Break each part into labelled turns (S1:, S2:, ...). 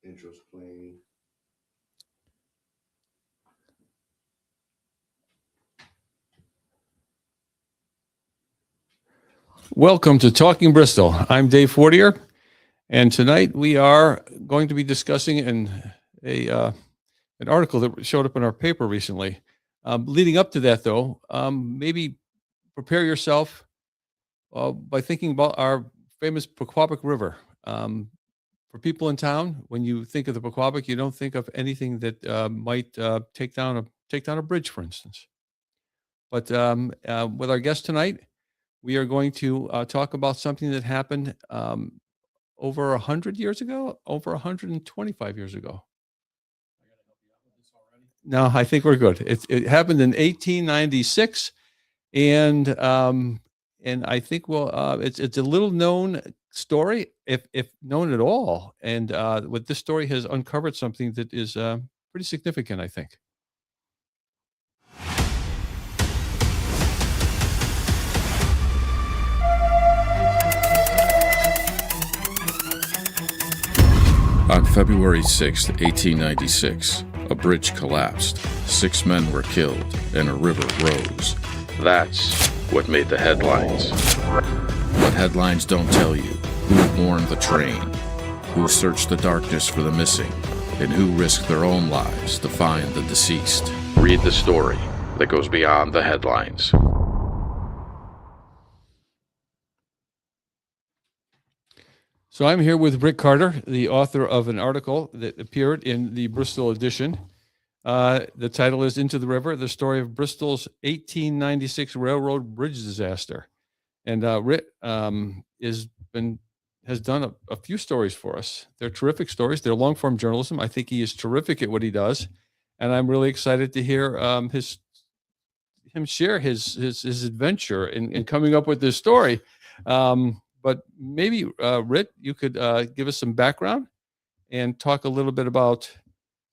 S1: Intro's playing.
S2: Welcome to Talking Bristol. I'm Dave Fortier, and tonight we are going to be discussing an article that showed up in our paper recently. Leading up to that, though, maybe prepare yourself by thinking about our famous Pequabic River. For people in town, when you think of the Pequabic, you don't think of anything that might take down a bridge, for instance. But with our guest tonight, we are going to talk about something that happened over 100 years ago, over 125 years ago. No, I think we're good. It happened in 1896, and I think it's a little known story, if known at all. And what this story has uncovered something that is pretty significant, I think.
S3: On February 6, 1896, a bridge collapsed, 6 men were killed, and a river rose. That's what made the headlines. But headlines don't tell you who mourned the train, who searched the darkness for the missing, and who risked their own lives to find the deceased. Read the story that goes beyond the headlines.
S2: So I'm here with Rick Carter, the author of an article that appeared in the Bristol edition. The title is Into the River, the story of Bristol's 1896 railroad bridge disaster. And Rick has done a few stories for us. They're terrific stories. They're long-form journalism. I think he is terrific at what he does. And I'm really excited to hear him share his adventure in coming up with this story. But maybe, Rick, you could give us some background and talk a little bit about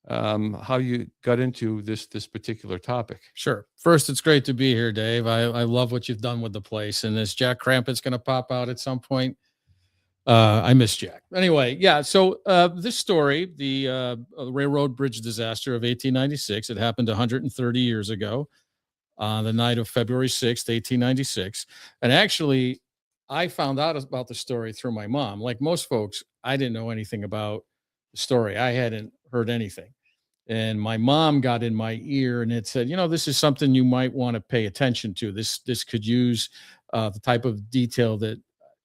S2: how you got into this particular topic.
S4: Sure. First, it's great to be here, Dave. I love what you've done with the place. And is Jack Crampet's going to pop out at some point? I miss Jack. Anyway, yeah. So this story, the railroad bridge disaster of 1896, it happened 130 years ago on the night of February 6th, 1896. And actually, I found out about the story through my mom. Like most folks, I didn't know anything about the story. I hadn't heard anything. And my mom got in my ear and it said, this is something you might want to pay attention to. This could use the type of detail that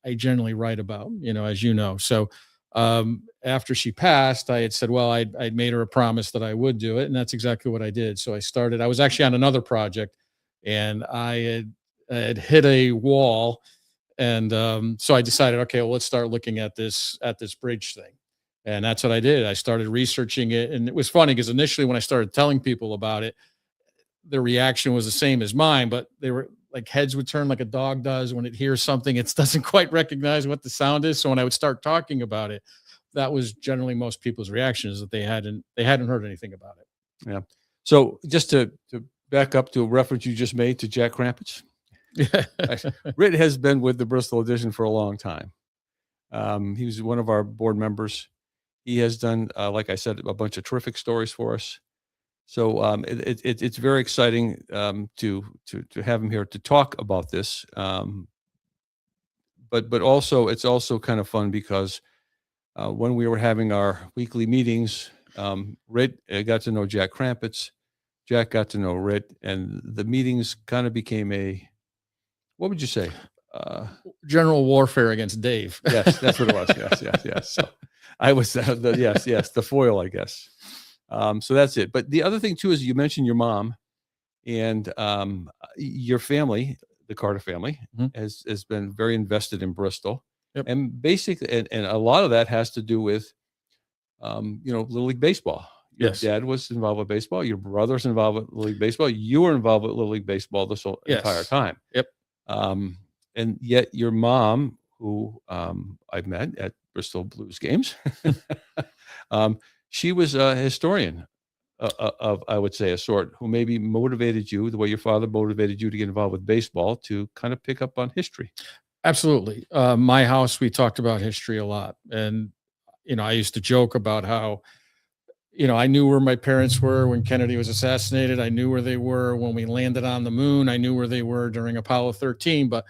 S4: I generally write about, as you know. So after she passed, I had said, well, I'd made her a promise that I would do it. And that's exactly what I did. So I was actually on another project and I had hit a wall. And so I decided, okay, well, let's start looking at this bridge thing. And that's what I did. I started researching it. And it was funny because initially when I started telling people about it, their reaction was the same as mine, but they were like heads would turn like a dog does when it hears something. It doesn't quite recognize what the sound is. So when I would start talking about it, that was generally most people's reaction is that they hadn't heard anything about it.
S2: Yeah. So just to back up to a reference you just made to Jack Crampets. Rick has been with the Bristol edition for a long time. He was one of our board members. He has done, like I said, a bunch of terrific stories for us. So it's very exciting to have him here to talk about this. But also it's also kind of fun because when we were having our weekly meetings, Rick got to know Jack Crampets. Jack got to know Rick, and the meetings kind of became what would you say?
S4: General warfare against Dave.
S2: Yes, that's what it was. Yes. So I was the foil, I guess. So that's it. But the other thing too is you mentioned your mom, and your family, the Carter family, has been very invested in Bristol, and basically, and a lot of that has to do with, Little League baseball. Your dad was involved with baseball. Your brother's involved with Little League baseball. You were involved with Little League baseball this whole entire time.
S4: Yep.
S2: And yet your mom, who I've met at Bristol Blues games, she was a historian of, I would say, a sort, who maybe motivated you the way your father motivated you to get involved with baseball, to kind of pick up on history.
S4: Absolutely. My house, we talked about history a lot. And I used to joke about how, I knew where my parents were when Kennedy was assassinated. I knew where they were when we landed on the moon. I knew where they were during Apollo 13, but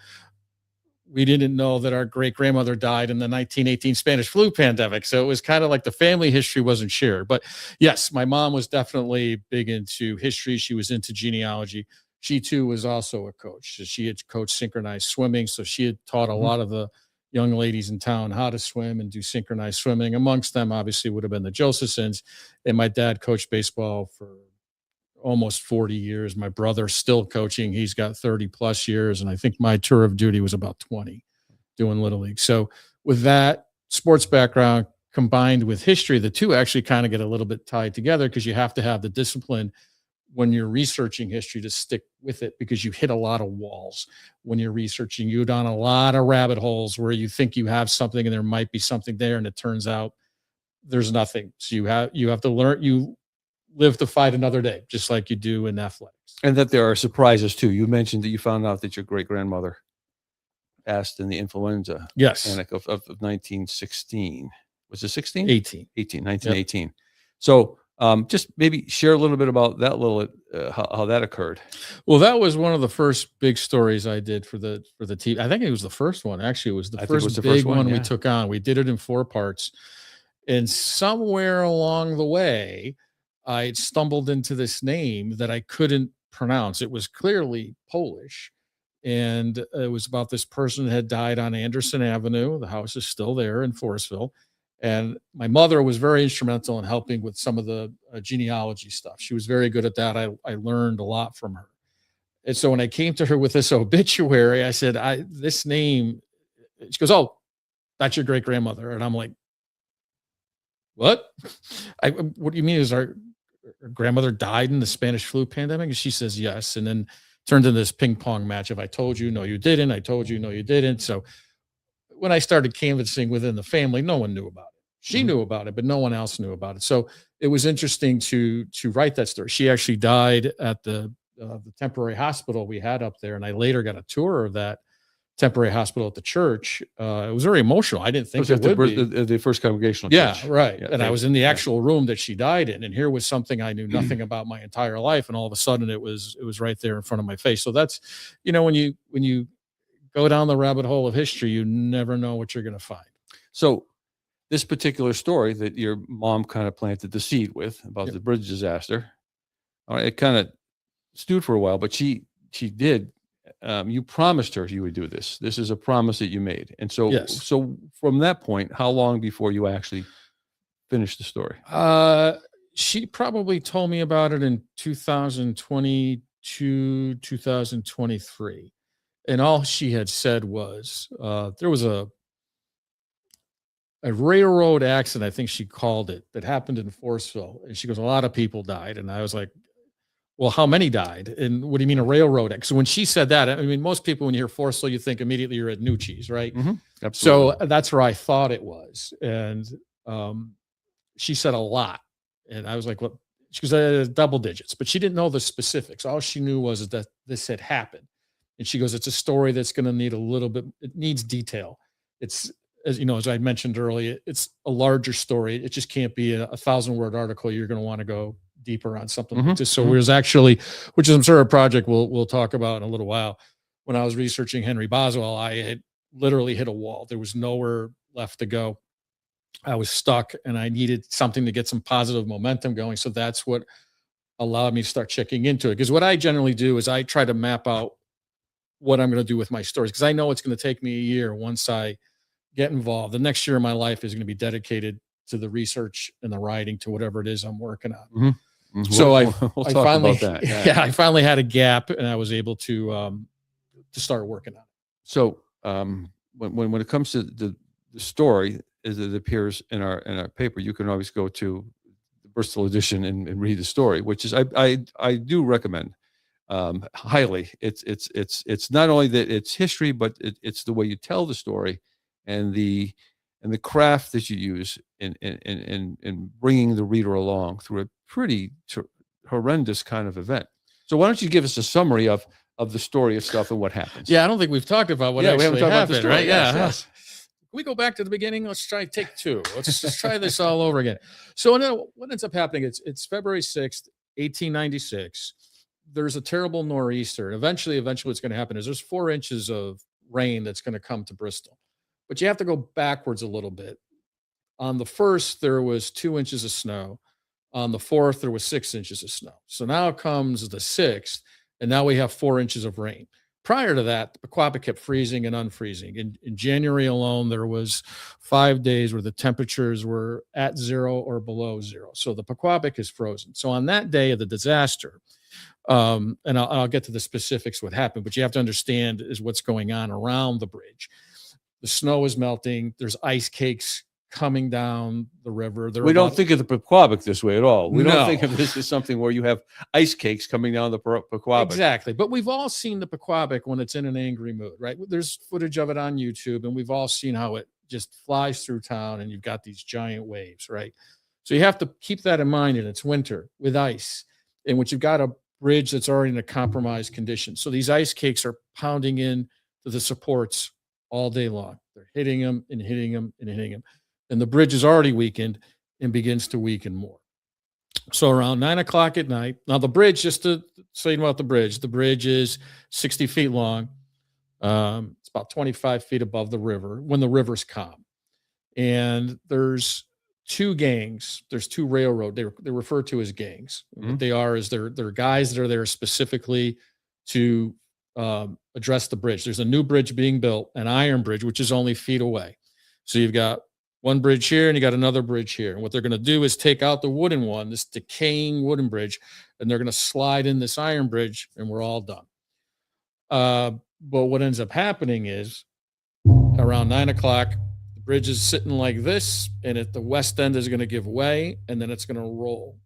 S4: we didn't know that our great grandmother died in the 1918 Spanish flu pandemic. So it was kind of like the family history wasn't shared. But yes, my mom was definitely big into history. She was into genealogy. She too was also a coach. So she had coached synchronized swimming. So she had taught a lot of the young ladies in town how to swim and do synchronized swimming. Amongst them, obviously, would have been the Josephsons. And my dad coached baseball for almost 40 years. My brother's still coaching. He's got 30 plus years. And I think my tour of duty was about 20 doing Little League. So with that sports background combined with history, the two actually kind of get a little bit tied together because you have to have the discipline when you're researching history to stick with it, because you hit a lot of walls when you're researching. You're down a lot of rabbit holes where you think you have something and there might be something there, and it turns out there's nothing. So you have to learn, you live to fight another day, just like you do in athletics.
S2: And that there are surprises too. You mentioned that you found out that your great grandmother passed in the influenza panic of 1916. Was it 16? 1918. So just maybe share a little bit about that how that occurred.
S4: Well, that was one of the first big stories I did for the TV. I think it was the first one. Actually, it was the first big one we took on. We did it in 4 parts. And somewhere along the way, I stumbled into this name that I couldn't pronounce. It was clearly Polish. And it was about this person that had died on Anderson Avenue. The house is still there in Forestville. And my mother was very instrumental in helping with some of the genealogy stuff. She was very good at that. I learned a lot from her. And so when I came to her with this obituary, I said, this name, she goes, "Oh, that's your great grandmother." And I'm like, "What? What do you mean? Is our grandmother died in the Spanish flu pandemic?" And she says, "Yes." And then turned into this ping pong match of, "I told you, no, you didn't. I told you, no, you didn't." So when I started canvassing within the family, no one knew about it. She knew about it, but no one else knew about it. So it was interesting to write that story. She actually died at the temporary hospital we had up there. And I later got a tour of that temporary hospital at the church. It was very emotional. I didn't think it would be.
S2: The first congregational church.
S4: Yeah, right. Yeah, and I was in the actual room that she died in. And here was something I knew nothing about my entire life. And all of a sudden it was right there in front of my face. So that's, when you go down the rabbit hole of history, you never know what you're going to find.
S2: So this particular story that your mom kind of planted the seed with about the bridge disaster, it kind of stewed for a while, but she did. You promised her you would do this. This is a promise that you made. And so, so from that point, how long before you actually finished the story?
S4: She probably told me about it in 2022, 2023. And all she had said was, there was a railroad accident, I think she called it, that happened in Forestville. And she goes, "A lot of people died." And I was like, "Well, how many died? And what do you mean a railroad accident?" So when she said that, I mean, most people, when you hear Forestville, you think immediately you're at Nucci's, right?
S2: Absolutely.
S4: So that's where I thought it was. And she said a lot. And I was like, "Well," she goes, "Double digits," but she didn't know the specifics. All she knew was that this had happened. And she goes, "It's a story that's going to need a little bit, it needs detail. It's, as I mentioned earlier, it's a larger story. It just can't be a 1,000-word article. You're going to want to go deeper on something like this." So it was actually, which is I'm sure a project we'll talk about in a little while. When I was researching Henry Boswell, I had literally hit a wall. There was nowhere left to go. I was stuck and I needed something to get some positive momentum going. So that's what allowed me to start checking into it. Because what I generally do is I try to map out what I'm going to do with my stories, because I know it's going to take me a year once I get involved. The next year of my life is going to be dedicated to the research and the writing, to whatever it is I'm working on. So I finally, I finally had a gap, and I was able to start working on it.
S2: So when it comes to the story as it appears in our paper, you can always go to the Bristol edition and read the story, which is I do recommend highly. It's not only that it's history, but it's the way you tell the story and the craft that you use in bringing the reader along through a pretty horrendous kind of event. So why don't you give us a summary of the story of stuff and what happens?
S4: Yeah, I don't think we've talked about what actually happened, right?
S2: Yes.
S4: we go back to the beginning? Let's try take two. Let's just try this all over again. So then what ends up happening? It's February 6th, 1896. There's a terrible nor'easter. And eventually what's going to happen is there's 4 inches of rain that's going to come to Bristol. But you have to go backwards a little bit. On the 1st, there was 2 inches of snow. On the 4th, there was 6 inches of snow. So now comes the 6th, and now we have 4 inches of rain. Prior to that, the Pequappa kept freezing and unfreezing. In January alone, there was 5 days where the temperatures were at 0 or below 0. So the Pequappa is frozen. So on that day of the disaster, and I'll get to the specifics what happened, but you have to understand is what's going on around the bridge. The snow is melting. There's ice cakes coming down the river.
S2: We don't think of the Pequabic this way at all. We
S4: No.
S2: don't think of this as something where you have ice cakes coming down the Pequabic.
S4: Exactly. But we've all seen the Pequabic when it's in an angry mood, right? There's footage of it on YouTube, and we've all seen how it just flies through town and you've got these giant waves, right? So you have to keep that in mind, and it's winter with ice, in which you've got a bridge that's already in a compromised condition. So these ice cakes are pounding in to the supports all day long. They're hitting them and hitting them and hitting them. And the bridge is already weakened and begins to weaken more. So around 9 o'clock at night, now the bridge, just to say about the bridge is 60 feet long. It's about 25 feet above the river when the river's calm. And there's 2 gangs. There's 2 railroad. They're referred to as gangs. What they are is they're guys that are there specifically to address the bridge. There's a new bridge being built, an iron bridge, which is only feet away. So you've got one bridge here and you got another bridge here. And what they're going to do is take out the wooden one, this decaying wooden bridge, and they're going to slide in this iron bridge, and we're all done. But what ends up happening is around 9 o'clock, the bridge is sitting like this, and at the west end is going to give way, and then it's going to roll.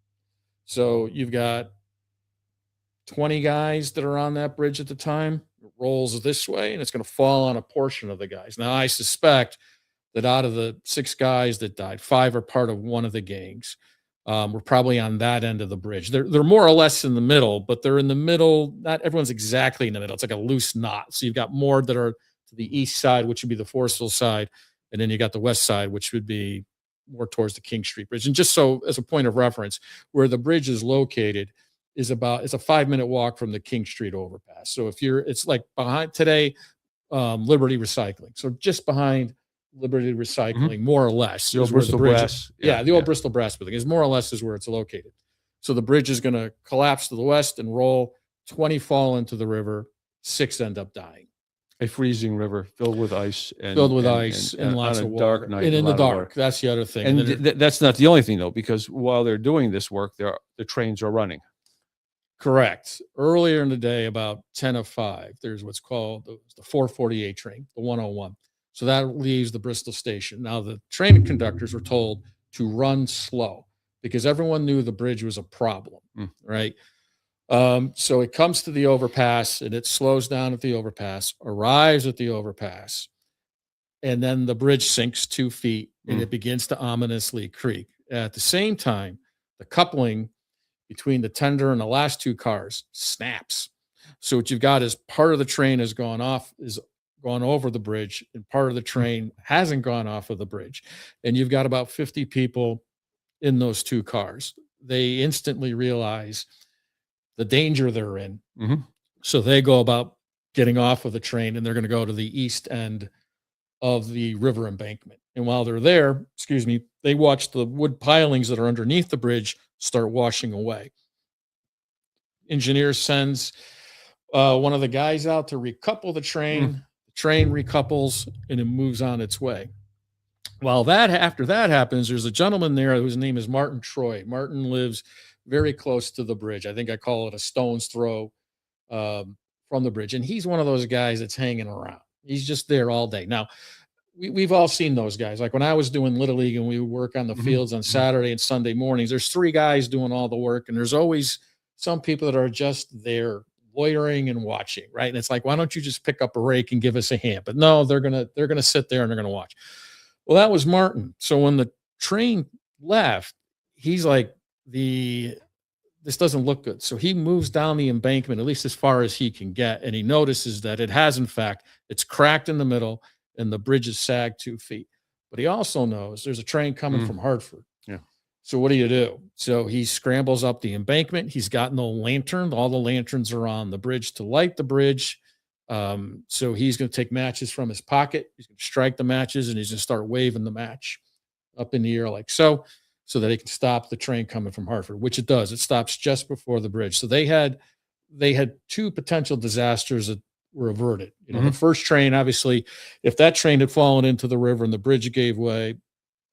S4: So you've got 20 guys that are on that bridge at the time. It rolls this way, and it's going to fall on a portion of the guys. Now, I suspect that out of the 6 guys that died, 5 are part of one of the gangs. We're probably on that end of the bridge. They're more or less in the middle, but they're in the middle. Not everyone's exactly in the middle. It's like a loose knot. So you've got more that are to the east side, which would be the Forestville side, and then you got the west side, which would be more towards the King Street Bridge. And just so as a point of reference, where the bridge is located is it's a 5-minute walk from the King Street overpass. So it's like behind today, Liberty Recycling. So just behind Liberty Recycling, more or less.
S2: The old Bristol Brass.
S4: The old Bristol Brass building is more or less is where it's located. So the bridge is going to collapse to the west and roll. 20 fall into the river. 6 end up dying.
S2: A freezing river filled with ice. And
S4: Lots
S2: on
S4: of
S2: a
S4: water.
S2: dark night.
S4: And in the dark.
S2: Water.
S4: That's the other thing.
S2: And that's not the only thing, though, because while they're doing this work, the trains are running.
S4: Correct. Earlier in the day, about 10:05, there's what's called the 448 train, the 101. So that leaves the Bristol station. Now, the train conductors were told to run slow because everyone knew the bridge was a problem, right? So it comes to the overpass and it slows down at the overpass, arrives at the overpass, and then the bridge sinks 2 feet and it begins to ominously creak. At the same time, the coupling between the tender and the last 2 cars snaps. So what you've got is part of the train has gone over the bridge, and part of the train hasn't gone off of the bridge. And you've got about 50 people in those 2 cars. They instantly realize the danger they're in. So they go about getting off of the train, and they're going to go to the east end of the river embankment. And while they're there, they watch the wood pilings that are underneath the bridge start washing away. Engineer sends one of the guys out to recouple the train. The train recouples and it moves on its way. After that happens, there's a gentleman there whose name is Martin Troy. Martin lives very close to the bridge. I think I call it a stone's throw from the bridge. And he's one of those guys that's hanging around. He's just there all day. Now, we've all seen those guys. Like when I was doing Little League and we would work on the fields on Saturday and Sunday mornings, there's 3 guys doing all the work. And there's always some people that are just there loitering and watching, right? And it's like, why don't you just pick up a rake and give us a hand? But no, they're gonna sit there and they're gonna watch. Well, that was Martin. So when the train left, he's like, this doesn't look good. So he moves down the embankment, at least as far as he can get, and he notices that it has, in fact, it's cracked in the middle, and the bridge is sagged 2 feet. But he also knows there's a train coming from Hartford.
S2: Yeah.
S4: So what do you do? So he scrambles up the embankment. He's got no lantern. All the lanterns are on the bridge to light the bridge. So he's going to take matches from his pocket. He's going to strike the matches and he's going to start waving the match up in the air like so, so that he can stop the train coming from Hartford, which it does. It stops just before the bridge. So they had 2 potential disasters that were averted. The first train, obviously, if that train had fallen into the river and the bridge gave way,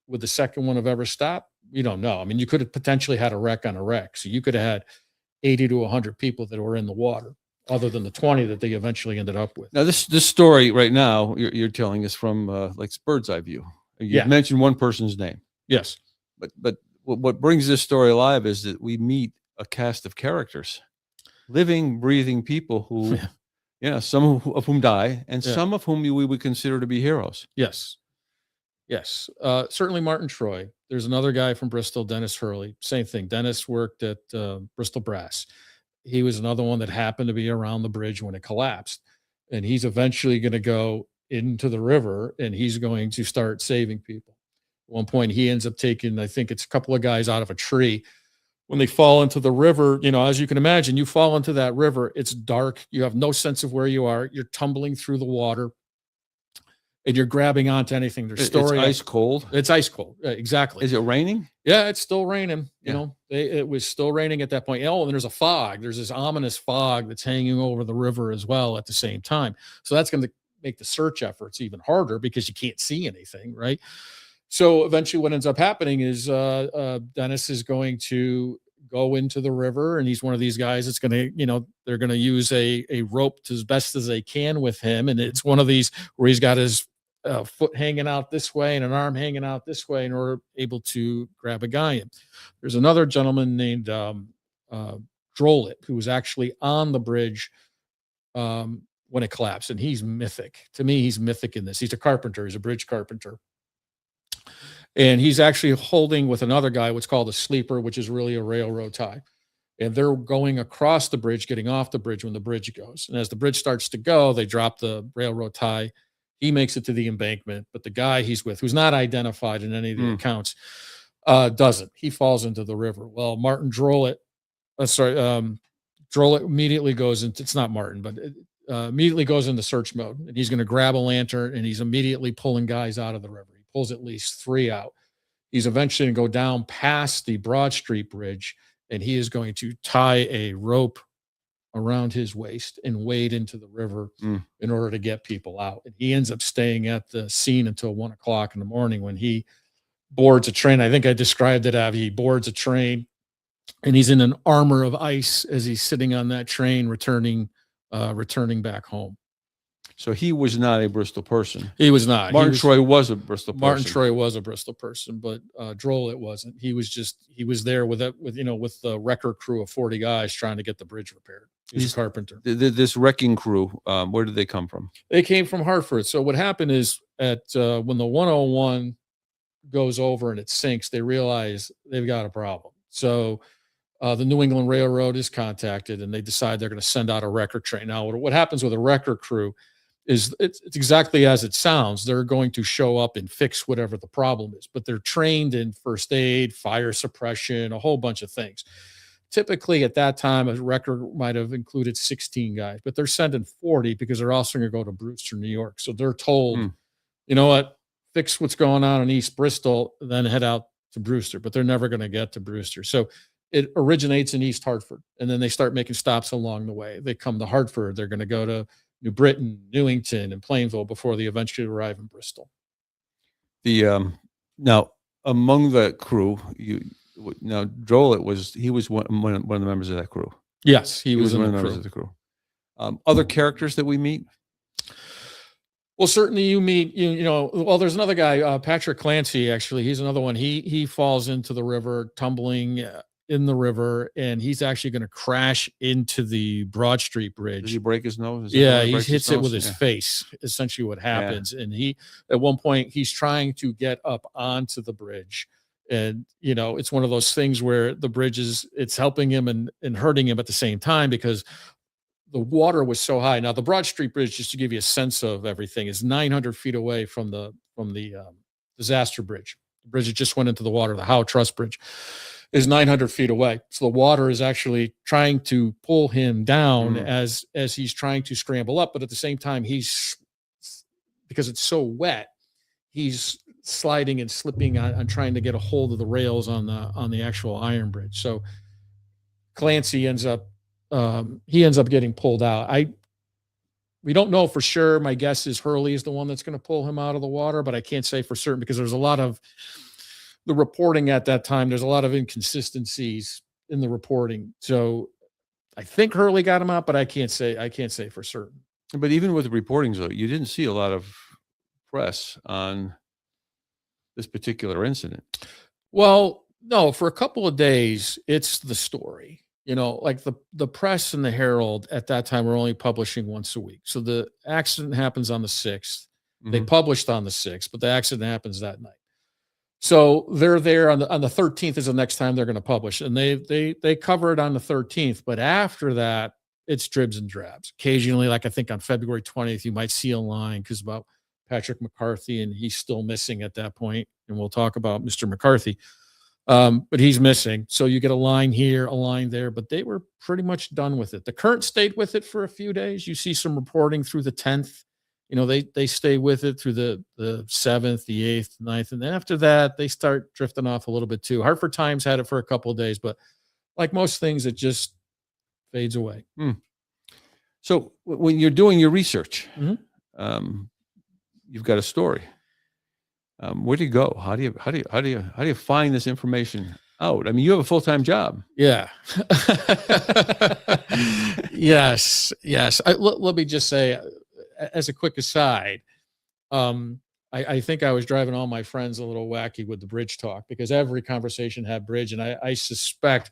S4: would the second one have ever stopped? We don't know. I mean, you could have potentially had a wreck on a wreck. So you could have had 80 to 100 people that were in the water, other than the 20 that they eventually ended up with.
S2: Now, this story right now you're telling us from like bird's eye view. You mentioned one person's name.
S4: Yes.
S2: But what brings this story alive is that we meet a cast of characters, living, breathing people who, some of whom die, and some of whom we would consider to be heroes.
S4: Yes. Yes. Certainly Martin Troy. There's another guy from Bristol, Dennis Hurley. Same thing. Dennis worked at Bristol Brass. He was another one that happened to be around the bridge when it collapsed. And he's eventually going to go into the river and he's going to start saving people. At one point, he ends up taking, I think it's a couple of guys out of a tree. When they fall into the river, as you can imagine, you fall into that river, it's dark. You have no sense of where you are. You're tumbling through the water and you're grabbing onto anything. There's story.
S2: It's ice cold.
S4: It's ice cold. Exactly.
S2: Is it raining?
S4: Yeah, it's still raining. It was still raining at that point. And there's a fog. There's this ominous fog that's hanging over the river as well at the same time. So that's going to make the search efforts even harder because you can't see anything, right? So eventually what ends up happening is Dennis is going to go into the river, and he's one of these guys that's going to, they're going to use a rope as best as they can with him. And it's one of these where he's got his foot hanging out this way and an arm hanging out this way in order able to grab a guy in. There's another gentleman named Drollett who was actually on the bridge when it collapsed, and he's mythic. To me, he's mythic in this. He's a carpenter. He's a bridge carpenter. And he's actually holding with another guy what's called a sleeper, which is really a railroad tie. And they're going across the bridge, getting off the bridge when the bridge goes. And as the bridge starts to go, they drop the railroad tie. He makes it to the embankment, but the guy he's with, who's not identified in any of the accounts, doesn't. He falls into the river. Well, Martin Drollett, Drollett immediately goes into, it's not Martin, but immediately goes into search mode. And he's going to grab a lantern, and he's immediately pulling guys out of the river. He pulls at least 3 out. He's eventually going to go down past the Broad Street Bridge, and he is going to tie a rope around his waist and wade into the river in order to get people out. And he ends up staying at the scene until 1 o'clock in the morning when he boards a train. I think I described it, Avi. He boards a train, and he's in an armor of ice as he's sitting on that train, returning back home.
S2: So he was not a Bristol person.
S4: He was not.
S2: Martin Troy was a Bristol person.
S4: Martin Troy was a Bristol person, but Drollett wasn't. He was there with the wrecker crew of 40 guys trying to get the bridge repaired. He's a carpenter.
S2: This wrecking crew, where did they come from?
S4: They came from Hartford. So what happened is when the 101 goes over and it sinks, they realize they've got a problem. So the New England Railroad is contacted, and they decide they're going to send out a wrecker train. Now, what happens with a wrecker crew is it's exactly as it sounds. They're going to show up and fix whatever the problem is, but they're trained in first aid, fire suppression, a whole bunch of things. Typically at that time, a wrecker might have included 16 guys, but they're sending 40 because they're also going to go to Brewster, New York. So they're told, you know what, fix what's going on in East Bristol, then head out to Brewster, but they're never going to get to Brewster. So it originates in East Hartford, and then they start making stops along the way. They come to Hartford. They're going to go to New Britain, Newington, and Plainville before they eventually arrive in Bristol.
S2: Now among the crew, Drollett was one of the members of that crew.
S4: Yes, he was
S2: one of the members of the crew. Other characters that we meet.
S4: Well, certainly you meet, well, there's another guy, Patrick Clancy, actually. He's another one. He falls into the river, tumbling in the river, and he's actually going to crash into the Broad Street Bridge.
S2: Does he break his nose?
S4: Yeah, he hits it with his face, essentially what happens. Yeah. And at one point, he's trying to get up onto the bridge. And, it's one of those things where the bridge it's helping him and hurting him at the same time, because the water was so high. Now the Broad Street Bridge, just to give you a sense of everything, is 900 feet away from the disaster bridge. The bridge that just went into the water, the Howe Truss Bridge, is 900 feet away. So the water is actually trying to pull him down as he's trying to scramble up, but at the same time, because it's so wet, he's sliding and slipping on trying to get a hold of the rails on the actual iron bridge. So Clancy ends up getting pulled out. We don't know for sure. My guess is Hurley is the one that's going to pull him out of the water, but I can't say for certain because there's a lot of the reporting at that time. There's a lot of inconsistencies in the reporting. So I think Hurley got him out, but I can't say for certain.
S2: But even with the reportings, though, you didn't see a lot of press on this particular incident.
S4: Well, no, for a couple of days, it's the story. Like the press and the Herald at that time were only publishing once a week. So the accident happens on the 6th. They published on the 6th, but the accident happens that night. So they're there on the 13th is the next time they're going to publish, and they cover it on the 13th. But after that, it's dribs and drabs. Occasionally, like I think on February 20th, you might see a line because about Patrick McCarthy, and he's still missing at that point. And we'll talk about Mr. McCarthy. But he's missing. So you get a line here, a line there, but they were pretty much done with it. The Current stayed with it for a few days. You see some reporting through the 10th. They stay with it through the 7th, the 8th, 9th. And then after that, they start drifting off a little bit too. Hartford Times had it for a couple of days, but like most things, it just fades away.
S2: So when you're doing your research, you've got a story. Where do you go? How do you find this information out? I mean, you have a full-time job.
S4: Yeah. Yes. Let me just say, as a quick aside, I think I was driving all my friends a little wacky with the bridge talk because every conversation had bridge, and I suspect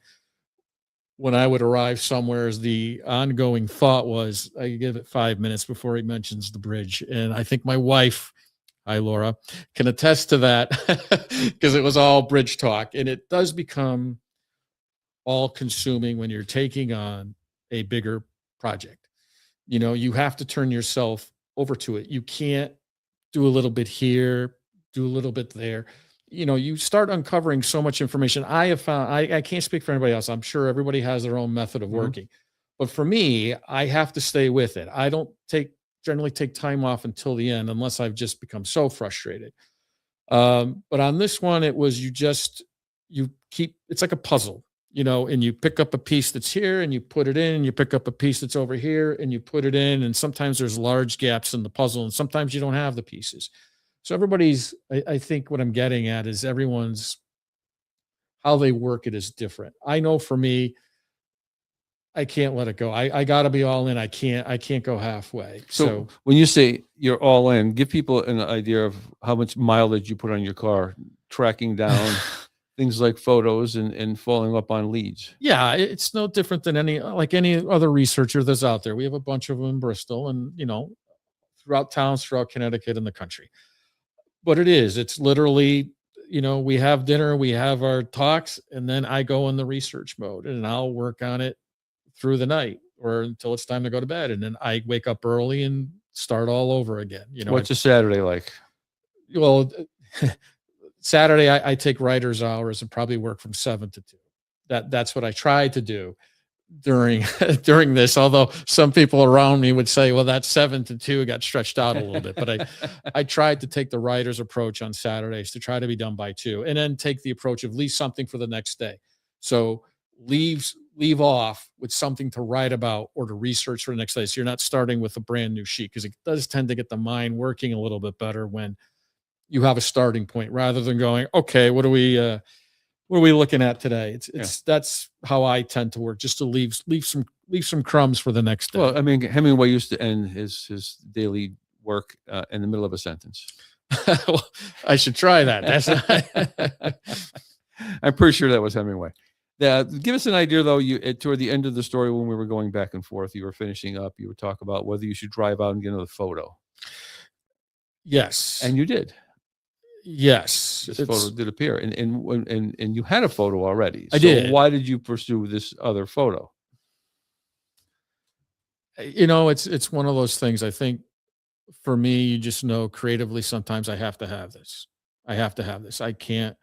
S4: when I would arrive somewhere, the ongoing thought was I give it 5 minutes before he mentions the bridge, and I think my wife, hi, Laura, can attest to that because it was all bridge talk. And it does become all consuming when you're taking on a bigger project. You have to turn yourself over to it. You can't do a little bit here, do a little bit there. You start uncovering so much information. I have found, I can't speak for anybody else. I'm sure everybody has their own method of working. But for me, I have to stay with it. I don't generally take time off until the end unless I've just become so frustrated. But on this one, it was it's like a puzzle, and you pick up a piece that's here and you put it in, and you pick up a piece that's over here and you put it in. And sometimes there's large gaps in the puzzle and sometimes you don't have the pieces. So I think what I'm getting at is everyone's, how they work it is different. I know for me, I can't let it go. I got to be all in. I can't go halfway.
S2: So when you say you're all in, give people an idea of how much mileage you put on your car, tracking down things like photos and following up on leads.
S4: Yeah, it's no different than any other researcher that's out there. We have a bunch of them in Bristol and, throughout towns, throughout Connecticut and the country. But it's literally, we have dinner, we have our talks, and then I go in the research mode and I'll work on it through the night or until it's time to go to bed. And then I wake up early and start all over again.
S2: What's a Saturday like?
S4: Well, Saturday I take writer's hours and probably work from 7 to 2. That's what I try to do during this. Although some people around me would say, well, that 7 to 2 got stretched out a little bit, but I tried to take the writer's approach on Saturdays to try to be done by 2 and then take the approach of leave something for the next day. So leave off with something to write about or to research for the next day. So you're not starting with a brand new sheet because it does tend to get the mind working a little bit better when you have a starting point rather than going, okay, what are we looking at today? That's how I tend to work, just to leave some crumbs for the next day.
S2: Well, I mean, Hemingway used to end his daily work in the middle of a sentence.
S4: Well, I should try that. That's
S2: I'm pretty sure that was Hemingway. Give us an idea, though. Toward the end of the story, when we were going back and forth, you were finishing up. You would talk about whether you should drive out and get another photo.
S4: Yes,
S2: and you did.
S4: Yes,
S2: this photo did appear, and you had a photo already.
S4: I did.
S2: Why did you pursue this other photo?
S4: It's one of those things. I think for me, you just know creatively sometimes I have to have this. I have to have this. I can't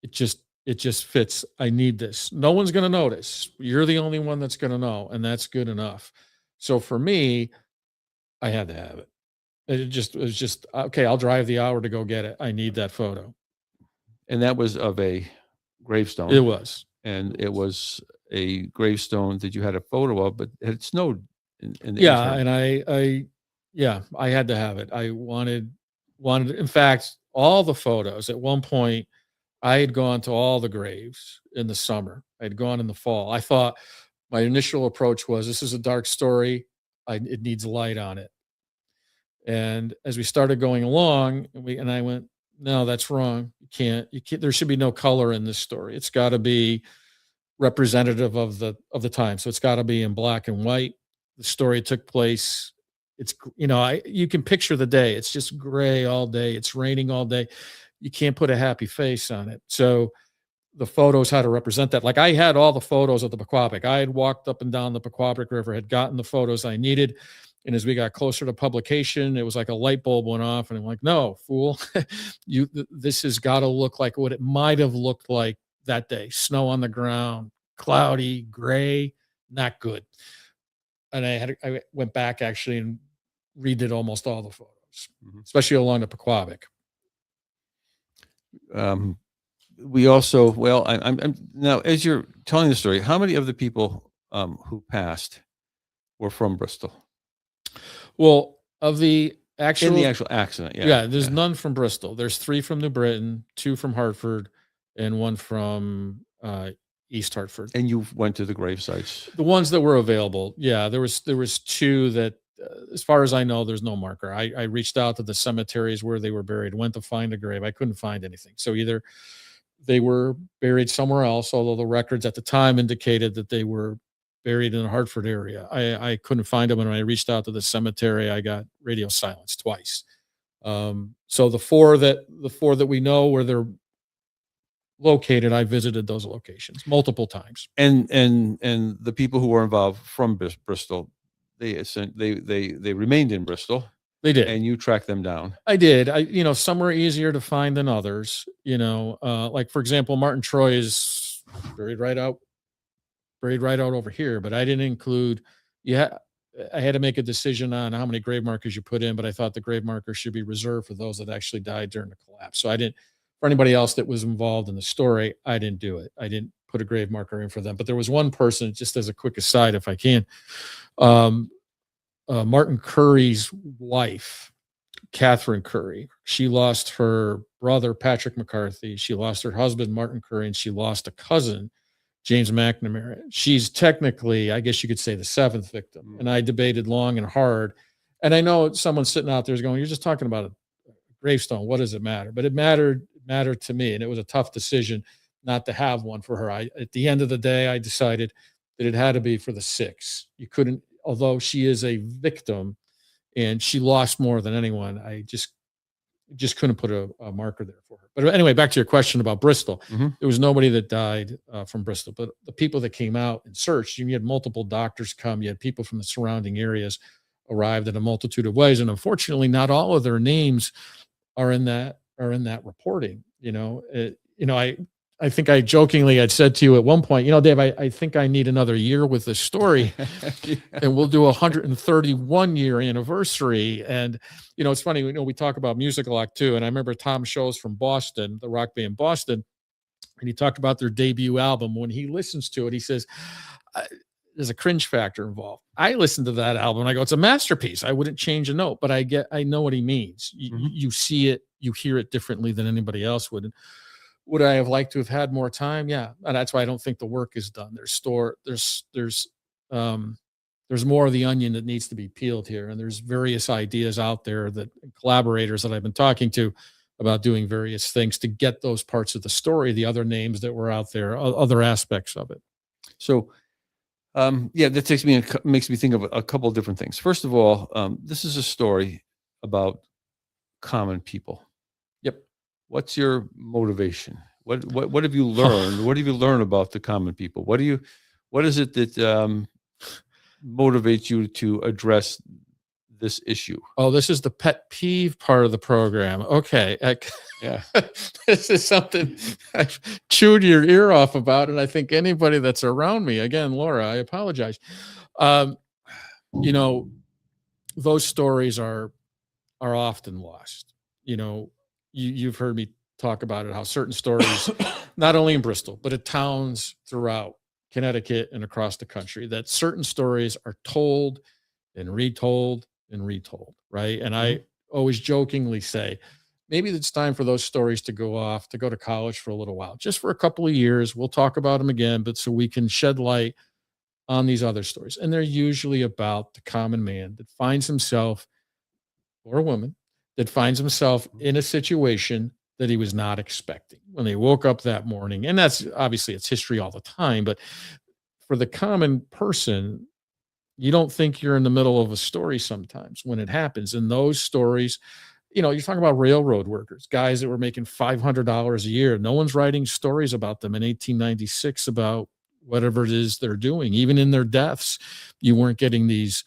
S4: it just fits. I need this. No one's going to notice. You're the only one that's going to know, and that's good enough. So for me, I had to have it. It was just okay. I'll drive the hour to go get it. I need that photo.
S2: And that was of a
S4: It
S2: gravestone,
S4: was.
S2: and it was a gravestone that you had a photo of, but it had snowed in the
S4: Yeah,
S2: interim.
S4: and yeah, I had to have it. I wanted. In fact, all the photos. At one point, I had gone to all the graves in the summer. I had gone in the fall. I thought my initial approach was, this is a dark story. It needs light on it. And as we started going along, and I went, no, that's wrong. You can't. There should be no color in this story. It's got to be representative of the time. So it's got to be in black and white. The story took place. You can picture the day. It's just gray all day. It's raining all day. You can't put a happy face on it. So the photos had to represent that. Like I had all the photos of the Pequapic. I had walked up and down the Pequapic River, had gotten the photos I needed. And as we got closer to publication, it was like a light bulb went off, and I'm like, "No, fool! This has got to look like what it might have looked like that day: snow on the ground, cloudy, gray, not good." And I went back actually and redid almost all the photos, especially along the Pequapic.
S2: We also, well, I'm now, as you're telling the story, how many of the people who passed were from Bristol
S4: Well, of the
S2: in the
S4: actual
S2: actual accident? Yeah,
S4: yeah, there's none from Bristol. There's 3 from New Britain, 2 from Hartford, and 1 from, East Hartford.
S2: and you went to the grave sites.
S4: The ones that were available, yeah, there was 2 that, as far as I know, there's no marker. I reached out to the cemeteries where they were buried, went to find a grave. I couldn't find anything. So either they were buried somewhere else, although the records at the time indicated that they were buried in the Hartford area. I couldn't find them, and when I reached out to the cemetery, I got radio silence twice. So the four that we know where they're located, I visited those locations multiple times.
S2: And the people who were involved from Bristol, they remained in Bristol,
S4: They did.
S2: and you tracked them down.
S4: I did. Some were easier to find than others. Like for example, Martin Troy is buried right out over here, but I didn't include. Yeah, I had to make a decision on how many grave markers you put in, but I thought the grave markers should be reserved for those that actually died during the collapse. So I didn't. For anybody else that was involved in the story, I didn't do it. I didn't put a grave marker in for them. But there was one person, just as a quick aside, if I can, um, Martin Curry's wife, Catherine Curry. She lost her brother, Patrick McCarthy. She lost her husband, Martin Curry, and she lost a cousin, James McNamara. She's technically, I guess you could say, the 7th victim. And I debated long and hard. And I know someone sitting out there is going, you're just talking about a gravestone. What does it matter? But it mattered to me. And it was a tough decision not to have one for her. At the end of the day, I decided that it had to be for the 6. You couldn't, although she is a victim, and she lost more than anyone. I just couldn't put a marker there for her. But anyway, back to your question about Bristol. There was nobody that died from Bristol, but the people that came out and searched, you had multiple doctors come, you had people from the surrounding areas arrived in a multitude of ways, and unfortunately, not all of their names are in that reporting. I think I jokingly had said to you at one point, Dave, I think I need another year with this story, and we'll do a 131-year anniversary. And it's funny, we talk about music a lot too. And I remember Tom Shows from Boston, the rock band Boston, and he talked about their debut album. When he listens to it, he says, there's a cringe factor involved. I listened to that album and I go, it's a masterpiece. I wouldn't change a note, but I know what he means. You see it, you hear it differently than anybody else would. Would I have liked to have had more time? Yeah. And that's why I don't think the work is done. There's more of the onion that needs to be peeled here. And there's various ideas out there that collaborators that I've been talking to about doing various things to get those parts of the story, the other names that were out there, other aspects of it.
S2: So, that makes me think of a couple of different things. First of all, this is a story about common people.
S4: Yep.
S2: What's your motivation? What have you learned? What have you learned about the common people? What is it that motivates you to address this issue?
S4: Oh, this is the pet peeve part of the program. Okay.
S2: Yeah.
S4: This is something I've chewed your ear off about. And I think anybody that's around me, again, Laura, I apologize. Um, you know, those stories are often lost. You know, you've heard me talk about it, how certain stories, not only in Bristol, but at towns throughout Connecticut and across the country, that certain stories are told and retold and retold, right? And I always jokingly say, maybe it's time for those stories to go off, to go to college for a little while, just for a couple of years. We'll talk about them again, but so we can shed light on these other stories. And they're usually about the common man that finds himself, or a woman that finds himself in a situation that he was not expecting when they woke up that morning. And that's obviously it's history all the time, but for the common person, you don't think you're in the middle of a story sometimes when it happens. And those stories, you know, you're talking about railroad workers, guys that were making $500 a year. No one's writing stories about them in 1896 about whatever it is they're doing. Even in their deaths, you weren't getting these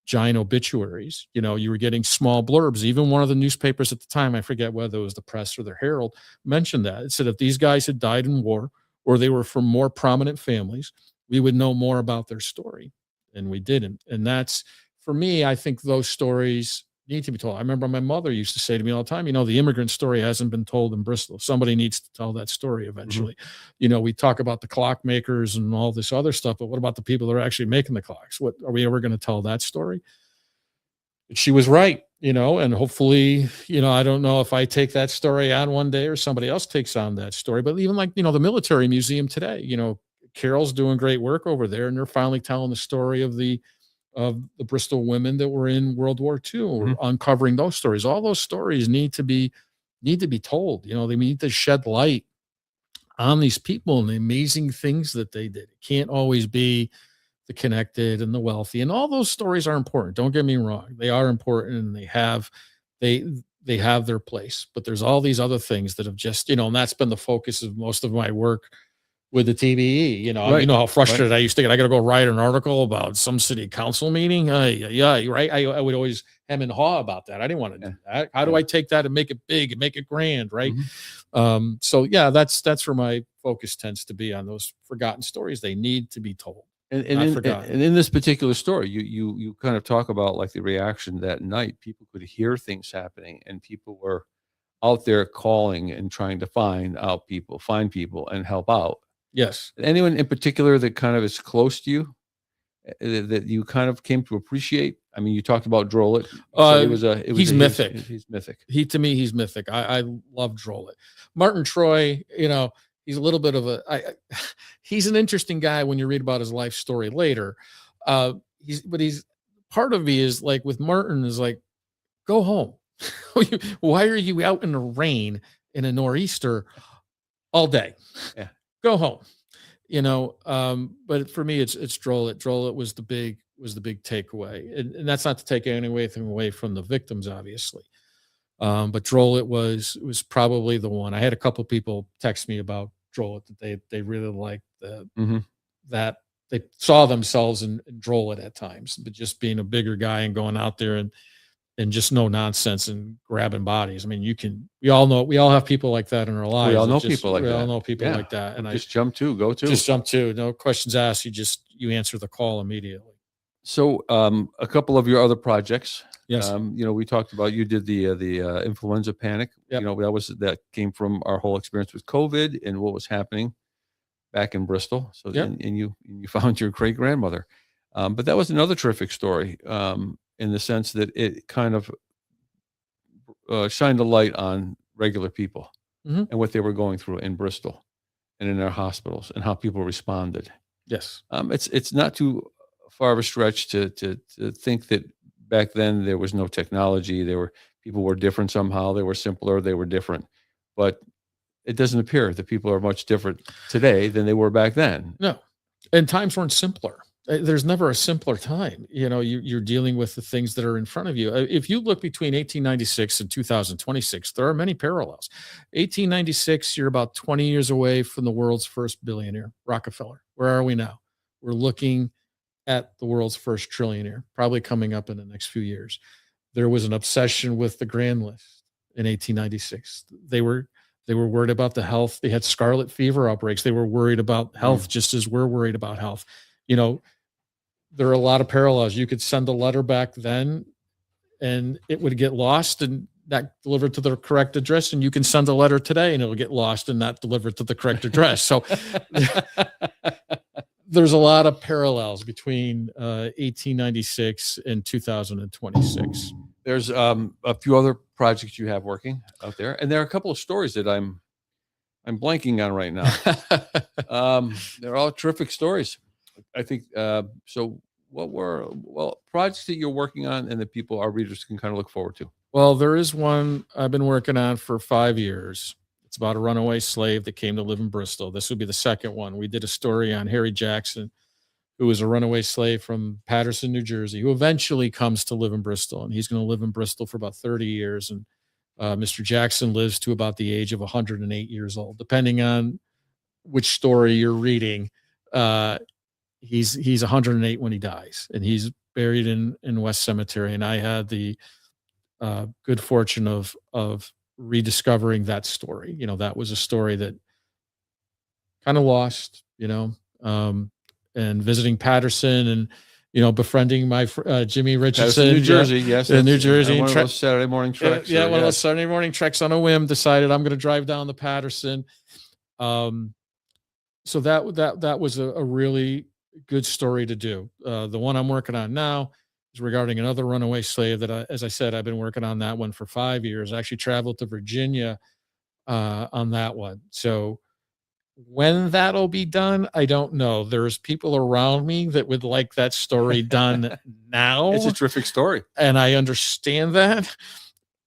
S4: giant obituaries. You know, you were getting small blurbs. Even one of the newspapers at the time, I forget whether it was the Press or the Herald, mentioned that. It said if these guys had died in war or they were from more prominent families, we would know more about their story. And we didn't. And that's, for me, I think those stories need to be told. I remember my mother used to say to me all the time, you know, the immigrant story hasn't been told in Bristol. Somebody needs to tell that story eventually. You know, we talk about the clockmakers and all this other stuff, but what about the people that are actually making the clocks? What are we ever going to tell that story? She was right, you know, and hopefully, you know, I don't know if I take that story on one day or somebody else takes on that story, but even like, you know, the military museum today, you know, Carol's doing great work over there, and they're finally telling the story of the Bristol women that were in World War II, or uncovering those stories. All those stories need to be told. You know, they need to shed light on these people and the amazing things that they did. It can't always be the connected and the wealthy, and all those stories are important. Don't get me wrong; they are important, and they have their place. But there's all these other things that have just, you know, and that's been the focus of most of my work with the TBE. You know, you know how frustrated I used to get. I got to go write an article about some city council meeting. Yeah, right. I would always hem and haw about that. I didn't want to do that. How do I take that and make it big and make it grand? Right. So yeah, that's where my focus tends to be, on those forgotten stories. They need to be told.
S2: And in this particular story, you kind of talk about like the reaction that night. People could hear things happening, and people were out there calling and trying to find people and help out.
S4: Yes.
S2: Anyone in particular that kind of is close to you, that you kind of came to appreciate? I mean, you talked about Drolet.
S4: He's mythic.
S2: He's mythic.
S4: To me, he's mythic. I love Drolet. Martin Troy, you know, he's a little bit of he's an interesting guy when you read about his life story later. He's part of me is like with Martin is like, go home. Why are you out in the rain in a nor'easter all day?
S2: Yeah.
S4: Go home, you know. But for me, it's Drolet. Drolet was the big takeaway, and that's not to take anything away from the victims, obviously. But Drolet was probably the one. I had a couple of people text me about Drolet that they really liked that they saw themselves in Drolet at times, but just being a bigger guy and going out there and just no nonsense and grabbing bodies. I mean, we all have people like that in our lives.
S2: We all know people like that.
S4: We all know people like that. And
S2: just jump to, go to.
S4: Just jump to. No questions asked. You answer the call immediately.
S2: So a couple of your other projects.
S4: Yes.
S2: You know, we talked about, you did the influenza panic.
S4: Yep.
S2: You know, that came from our whole experience with COVID and what was happening back in Bristol. So and you found your great grandmother. But that was another terrific story. In the sense that it kind of shined a light on regular people and what they were going through in Bristol and in their hospitals and how people responded.
S4: Yes.
S2: It's not too far of a stretch to think that back then there was no technology. People were different somehow. They were simpler. They were different, but it doesn't appear that people are much different today than they were back then.
S4: No, and times weren't simpler. There's never a simpler time. You know, you're dealing with the things that are in front of you. If you look between 1896 and 2026, there are many parallels. 1896, you're about 20 years away from the world's first billionaire, Rockefeller. Where are we now? We're looking at the world's first trillionaire, probably coming up in the next few years. There was an obsession with the grand list in 1896. They were worried about the health. They had scarlet fever outbreaks. They were worried about health just as we're worried about health. You know, there are a lot of parallels. You could send a letter back then and it would get lost and not delivered to the correct address. And you can send a letter today and it'll get lost and not delivered to the correct address. So there's a lot of parallels between 1896 and 2026.
S2: There's a few other projects you have working out there, and there are a couple of stories that I'm blanking on right now. They're all terrific stories, I think. So, projects that you're working on, and that our readers can kind of look forward to?
S4: Well, there is one I've been working on for 5 years. It's about a runaway slave that came to live in Bristol. This would be the second one. We did a story on Harry Jackson, who was a runaway slave from Paterson, New Jersey, who eventually comes to live in Bristol. And he's going to live in Bristol for about 30 years. And Mr. Jackson lives to about the age of 108 years old, depending on which story you're reading. He's 108 when he dies, and he's buried in West Cemetery. And I had the good fortune of rediscovering that story. You know, that was a story that kind of lost, and visiting Paterson and, befriending my Jimmy Richardson,
S2: New Jersey. Yes.
S4: In New Jersey.
S2: One of those Saturday morning treks.
S4: One of those Saturday morning treks on a whim, decided I'm going to drive down to Paterson. So that was a really good story to do. The one I'm working on now is regarding another runaway slave that, as I said, I've been working on that one for 5 years. I actually traveled to Virginia on that one. So when that'll be done, I don't know. There's people around me that would like that story done now.
S2: It's a terrific story.
S4: And I understand that.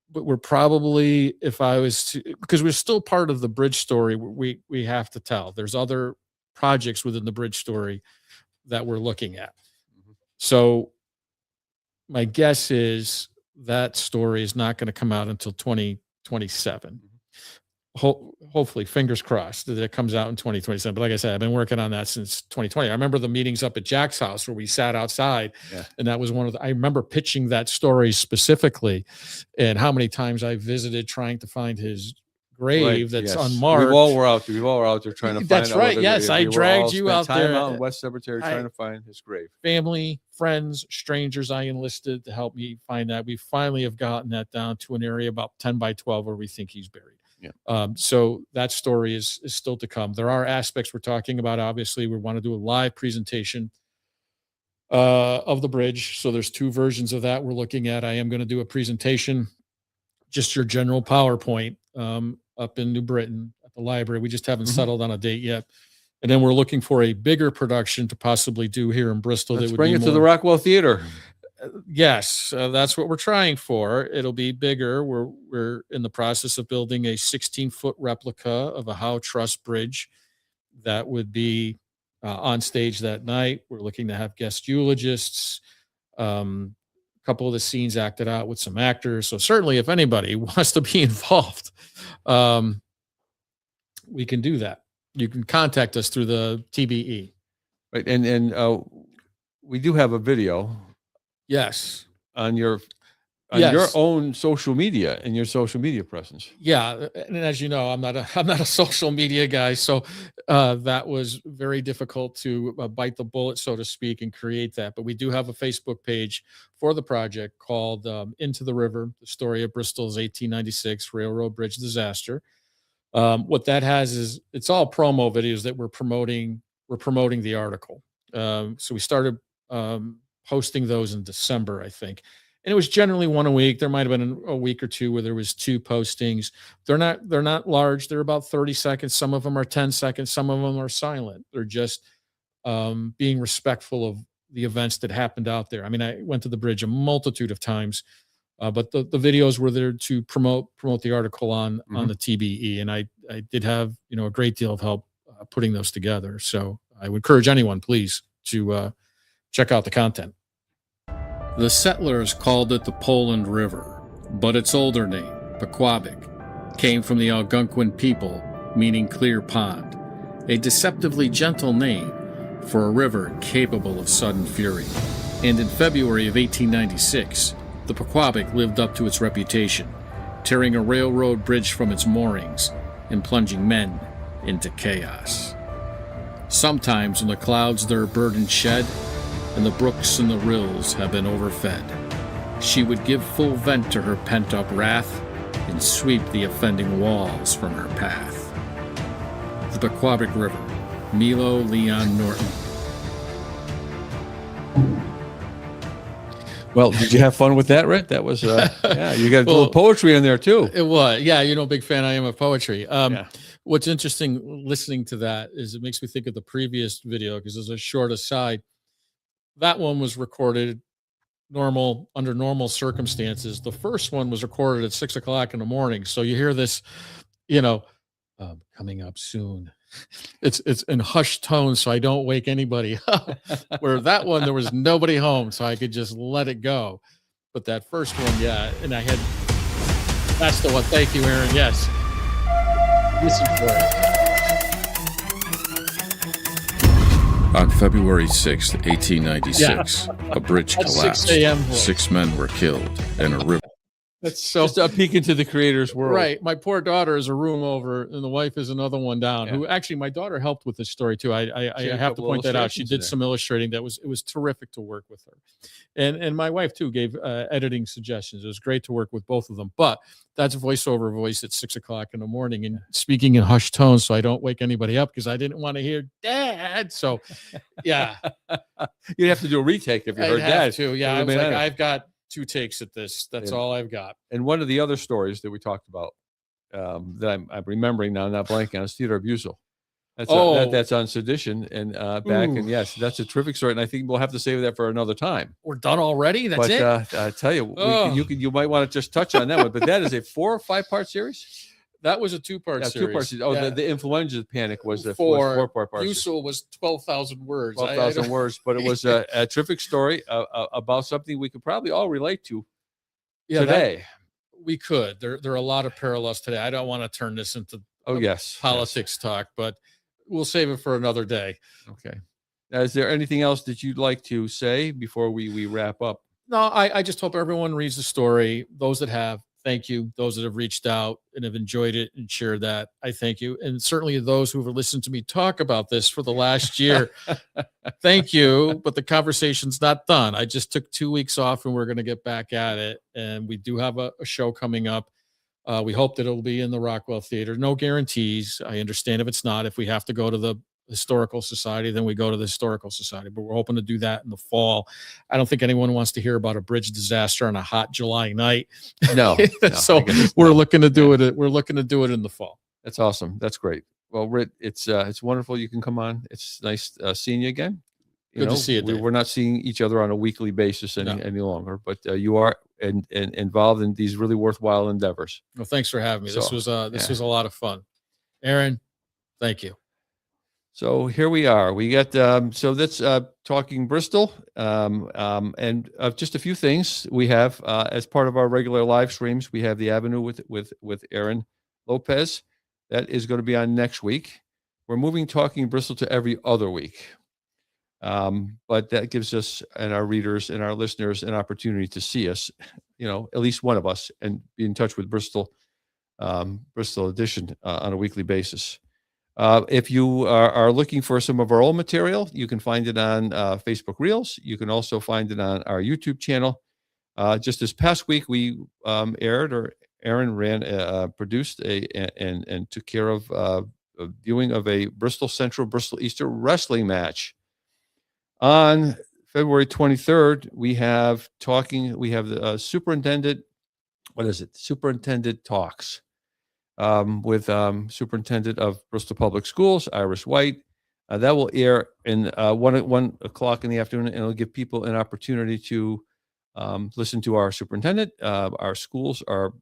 S4: But we're probably, because we're still part of the bridge story, we have to tell. There's other projects within the bridge story that we're looking at. Mm-hmm. So my guess is that story is not going to come out until 2027. Hopefully, fingers crossed that it comes out in 2027. But like I said, I've been working on that since 2020. I remember the meetings up at Jack's house where we sat outside, and that was I remember pitching that story specifically, and how many times I visited trying to find his grave that's unmarked.
S2: We all were out there trying to find.
S4: That's right. Yes, I dragged you out there.
S2: Out in West Cemetery trying to find his grave.
S4: Family, friends, strangers I enlisted to help me find that. We finally have gotten that down to an area about 10 by 12 where we think he's buried.
S2: Yeah.
S4: So that story is still to come. There are aspects we're talking about. Obviously, we want to do a live presentation of the bridge. So there's 2 versions of that we're looking at. I am going to do a presentation, just your general PowerPoint, up in New Britain at the library. We just haven't settled on a date yet. And then we're looking for a bigger production to possibly do here in Bristol.
S2: Let's bring it to the Rockwell Theater.
S4: Yes, that's what we're trying for. It'll be bigger. We're in the process of building a 16-foot replica of a Howe Truss bridge that would be on stage that night. We're looking to have guest eulogists, a couple of the scenes acted out with some actors. So certainly if anybody wants to be involved, we can do that. You can contact us through the TBE.
S2: Right. And we do have a video.
S4: Yes.
S2: On your own social media and your social media presence.
S4: Yeah. And as you know, I'm not a social media guy. So that was very difficult to bite the bullet, so to speak, and create that. But we do have a Facebook page for the project called Into the River, the story of Bristol's 1896 railroad bridge disaster. What that has is it's all promo videos that we're promoting the article. So we started posting those in December, I think. And it was generally one a week. There might have been a week or two where there was 2 postings. They're not large. They're about 30 seconds. Some of them are 10 seconds. Some of them are silent. They're just being respectful of the events that happened out there. I mean, I went to the bridge a multitude of times, but the videos were there to promote the article on the TBE. And I did have, a great deal of help putting those together. So I would encourage anyone, please, to check out the content.
S3: The settlers called it the Poland River, but its older name, Pequabic, came from the Algonquin people, meaning clear pond, a deceptively gentle name
S4: for a river capable of sudden fury. And in February of 1896, the Pequabic lived up to its reputation, tearing a railroad bridge from its moorings and plunging men into chaos. Sometimes when the clouds their burden shed, and the brooks and the rills have been overfed, she would give full vent to her pent-up wrath and sweep the offending walls from her path. The Pequabic River, Milo Leon Norton.
S2: Well, did you have fun with that, Rit? That was, yeah, you got a
S4: Well,
S2: little poetry in there too.
S4: It was, yeah, big fan I am of poetry.
S2: Yeah.
S4: What's interesting listening to that is it makes me think of the previous video, because there's a short aside. That one was recorded under normal circumstances. The first one was recorded at 6 o'clock in the morning. So you hear this, coming up soon. It's in hushed tones, so I don't wake anybody up. Where that one, there was nobody home, so I could just let it go. But that first one, yeah, and that's the one. Thank you, Aaron. Yes. Listen for it.
S3: On February 6th, 1896, a bridge
S4: That's 6
S3: collapsed.
S4: a.m. voice.
S3: 6 men were killed, and a river.
S4: That's so
S2: Just a peek into the creator's world.
S4: right. My poor daughter is a room over, and the wife is another one down.
S2: Yeah.
S4: Who actually, my daughter helped with this story too. I
S2: She had a
S4: have to
S2: couple
S4: point that out. She
S2: illustrations
S4: did
S2: there.
S4: some illustrating. It was terrific to work with her, and my wife too gave editing suggestions. It was great to work with both of them. But that's voiceover voice at 6 o'clock in the morning and speaking in hushed tones, so I don't wake anybody up, because I didn't want to hear Dad. So, yeah,
S2: You'd have to do a retake if you
S4: I'd
S2: heard
S4: have
S2: that.
S4: to. Yeah,
S2: Would've
S4: I was
S2: been
S4: like,
S2: on it.
S4: I've got 2 takes at this. That's
S2: Yeah.
S4: all I've got.
S2: And one of the other stories that we talked about that I'm remembering now, not blanking on, is Theodore Busel. That's on Sedition and back.
S4: Ooh.
S2: And yes, that's a terrific story. And I think we'll have to save that for another time.
S4: We're done already. That's
S2: But
S4: it.
S2: I tell you,
S4: Oh.
S2: you might want to just touch on that one. But that is a 4 or 5 part series.
S4: That was a 2-part
S2: Yeah,
S4: series.
S2: 2 part series. Oh,
S4: Yeah.
S2: the influenza panic was the
S4: For
S2: 4 part series.
S4: Busel was 12,000 words.
S2: 12,000 words, but it was a terrific story about something we could probably all relate to today.
S4: We could. There are a lot of parallels today. I don't want to turn this into
S2: Oh, yes.
S4: politics talk, but we'll save it for another day.
S2: Okay. Now, is there anything else that you'd like to say before we wrap up?
S4: No, I just hope everyone reads the story. Those that have, thank you. Those that have reached out and have enjoyed it and shared that, I thank you. And certainly those who have listened to me talk about this for the last year, thank you. But the conversation's not done. I just took 2 weeks off, and we're going to get back at it. And we do have a show coming up. We hope that it'll be in the Rockwell Theater. No guarantees. I understand if it's not. If we have to go to the Historical Society, then we go to the Historical Society. But we're hoping to do that in the fall. I don't think anyone wants to hear about a bridge disaster on a hot July night.
S2: No.
S4: So
S2: I guess
S4: we're
S2: not.
S4: looking to do it. We're looking to do it in the fall.
S2: That's awesome. That's great. Well, Rit, it's wonderful you can come on. It's nice seeing you again.
S4: Good to see you, Dave.
S2: We're not seeing each other on a weekly basis any longer, but you are and involved in these really worthwhile endeavors.
S4: Well, thanks for having me. This
S2: So,
S4: was a lot of fun. Aaron, thank you.
S2: So here we are. We got so that's talking Bristol, and just a few things we have as part of our regular live streams. We have the Avenue with Aaron Lopez. That is going to be on next week. We're moving Talking Bristol to every other week, but that gives us and our readers and our listeners an opportunity to see us, at least one of us, and be in touch with Bristol Edition on a weekly basis. If you are looking for some of our old material, you can find it on Facebook Reels. You can also find it on our YouTube channel. Just this past week, we Aaron produced and took care of a viewing of a Bristol Easter wrestling match. On February 23rd, we have the superintendent. What is it? Superintendent Talks. With Superintendent of Bristol Public Schools, Iris White. That will air in 1 o'clock in the afternoon, and it'll give people an opportunity to listen to our superintendent. Our schools are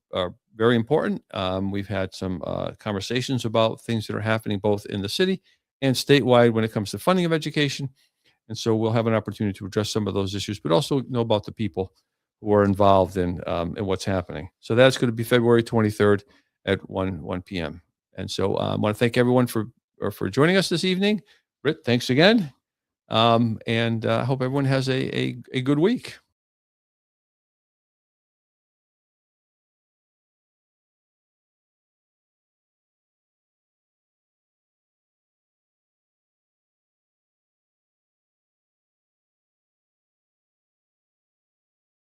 S2: very important. We've had some conversations about things that are happening both in the city and statewide when it comes to funding of education. And so we'll have an opportunity to address some of those issues, but also know about the people who are involved in what's happening. So that's going to be February 23rd. At 1 p.m. And so I want to thank everyone for joining us this evening. Britt, thanks again. And I hope everyone has a good week.